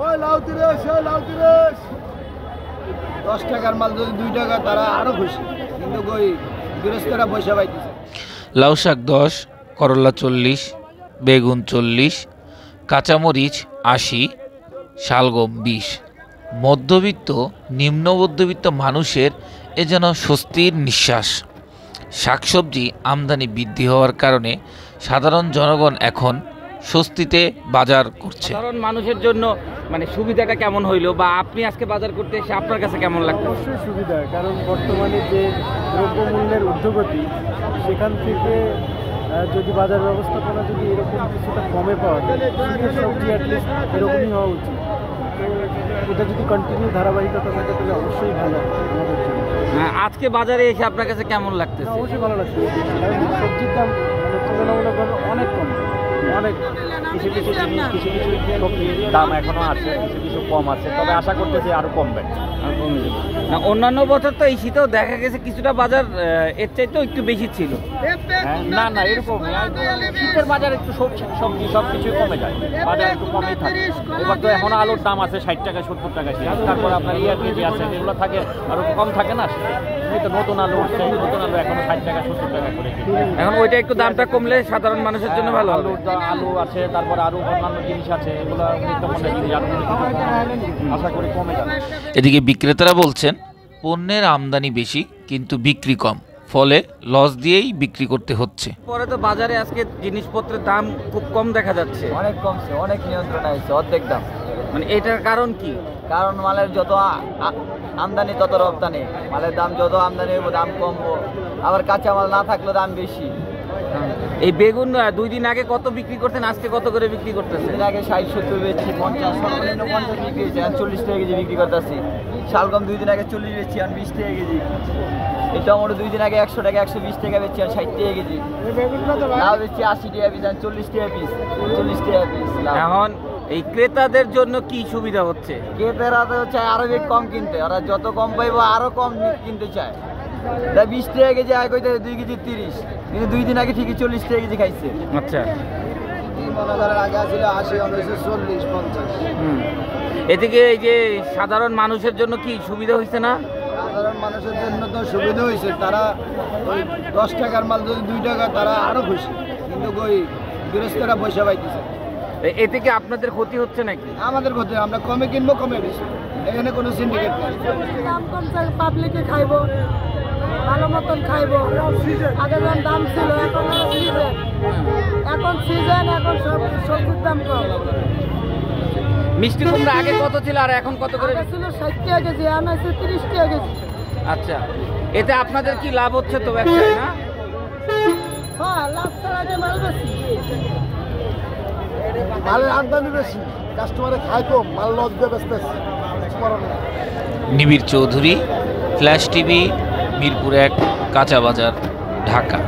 ওই লাউ 30, ওই লাউ 30। 10 টাকার মাল যদি 2 টাকা তারা আরো খুশি, কিন্তু ওই গৃহস্থরা পয়সা পাইতেছে। লাউ শাক 10, করলা 40, বেগুন 40, কাঁচামরিচ 80, শালগম 20। মধ্যবিত্ত নিম্ন মধ্যবিত্ত মানুষের এ যেন স্বস্তির নিঃশ্বাস। শাকসবজি আমদানি বৃদ্ধি হওয়ার কারণে সাধারণ জনগণ এখন স্বস্তিতে বাজার করছে। সাধারণ মানুষের জন্য মানে সুবিধাটা কেমন হইলো, বা আপনি আজকে বাজার করতে এসে আপনার কাছে কেমন লাগলো? অবশ্যই সুবিধা, কারণ বর্তমানে যে দ্রব্যমূল্যের ঊর্ধ্বগতি, সেখান থেকে যদি বাজার ব্যবস্থাপনা যদি এরকম কিছুটা কমে পাওয়া যায়, শীতের সবজি অ্যাটলিস্ট এরকমই হওয়া উচিত। তো এটা যদি কন্টিনিউ ধারাবাহিকতা থাকে তাহলে অবশ্যই ভালো আমাদের জন্য। আজকে বাজারে এসে আপনার কাছে কেমন লাগতেছে? অবশ্যই ভালো লাগছে, কারণ সবজির দাম মানে তুলনামূলকভাবে অনেক কম, অনেক। কিছু কিছু জিনিস, কিছু কিছু সবজির দাম এখনো আছে, কিছু কিছু কম আছে, তবে আশা করতেছি আরো কমবে। না, অন্যান্য বছর তো এই শীতেও দেখা গেছে কিছুটা বাজার এর চাইতেও একটু বেশি ছিল। না না, এরকম শীতের বাজার একটু সবজি সব কিছুই কমে যায়, বাজার একটু কমেই থাকে। এবার তো এখনো আলুর দাম আছে 60 টাকা 70 টাকা, তারপর আপনার কেজি আছে যেগুলো থাকে আরো কম থাকে না। এই তো নতুন আলু উঠছে, নতুন আলু এখনো 60 টাকা 70 টাকা করে। এখন ওইটা একটু দামটা কমলে সাধারণ মানুষের জন্য ভালো হবে। আলু আছে, তারপর আরো অন্যান্য জিনিস আছে, এগুলো নিত্যপণ্যের জিনিস আশা করি কমে যাবে। এদিকে বিক্রেতারা বলছেন পণ্যের আমদানি বেশি কিন্তু বিক্রি কম, ফলে লস দিয়েই বিক্রি করতে হচ্ছে। পরে তো বাজারে আজকে জিনিসপত্রের দাম খুব কম দেখা যাচ্ছে। অনেক কমছে, অনেক নিয়ন্ত্রণে আছে, অর্ধেক দাম। মানে এটার কারণ কি? কারণ মালের যত আমদানি তত রপ্তানি, মালের দাম যত আমদানি হইব দাম কমবো, আবার কাঁচা মাল না থাকলে দাম বেশি। এই বেগুন 2 দিন আগে কত বিক্রি করতেন, আজকে কত করে বিক্রি করতেছেন? দিন আগে 60-70 বেচছি, 50 সর্বনিম্ন 50 বিক্রি হয়েছে, আর 40 টাকা কেজি বিক্রি করতেছি। শালগম 2 দিন আগে 40 বেচছি, আর 20 টাকা কেজি। এই টমেটো 2 দিন আগে 100 টাকা 120 টাকা বেচছি, আর 60 টাকা কেজি। লাউ বেচছি 80 টাকা পিস, আর 40 টাকা পিস, 40 টাকা পিস। এখন এই ক্রেতাদের জন্য কি সুবিধা হচ্ছে? ক্রেতারা তো চায় আরো বেশি কম কিনতে, ওরা যত কম পাইবো আরো কম কিনতে চায়। 20 টাকা কেজি আগে কইতে 2 কেজি 30, কিন্তু 2 দিন আগে ঠিকই 40 টাকা কেজি খাইছে। আচ্ছা, মনে করেন আগে ছিল 80, 40, 50। এদিকে এই যে সাধারণ মানুষের জন্য কি সুবিধা হয়েছে না? সাধারণ মানুষের জন্য তো সুবিধা হয়েছে, তারা ওই 10 টাকার মাল যদি 2 টাকা তারা আরো খুশি, কিন্তু ওই গৃহস্থরা পয়সা পাইতেছে। এতে কি আপনাদের ক্ষতি হচ্ছে নাকি? আমাদের ক্ষতি, আমরা কমে কিনবো, কমে বেশি, এখানে কোনো সিন্ডিকেট নেই। দাম কমছে, পাবলিকে খাইবো, ভালো মতন খাইবো। আগে যখন দাম ছিল, এখন সিজন, এখন সিজন, এখন সবজির দাম কম। মিষ্টি কুমড়া আগে কত ছিল আর এখন কত করে? ছিল 60 টাকা কেজি, এখন আছে 30 টাকা কেজি। আচ্ছা, এতে আপনাদের কি লাভ হচ্ছে তো ব্যবসায় না? হ্যাঁ, লাভ ছাড়া যে মাল বেশি, মালের আমদানি বেশি, কাস্টমারে খায় কম, মাল লস দিয়ে বেচতেছে। নিবিড় চৌধুরী, ফ্ল্যাশ টিভি, মিরপুর 1, কাঁচা বাজার, ঢাকা।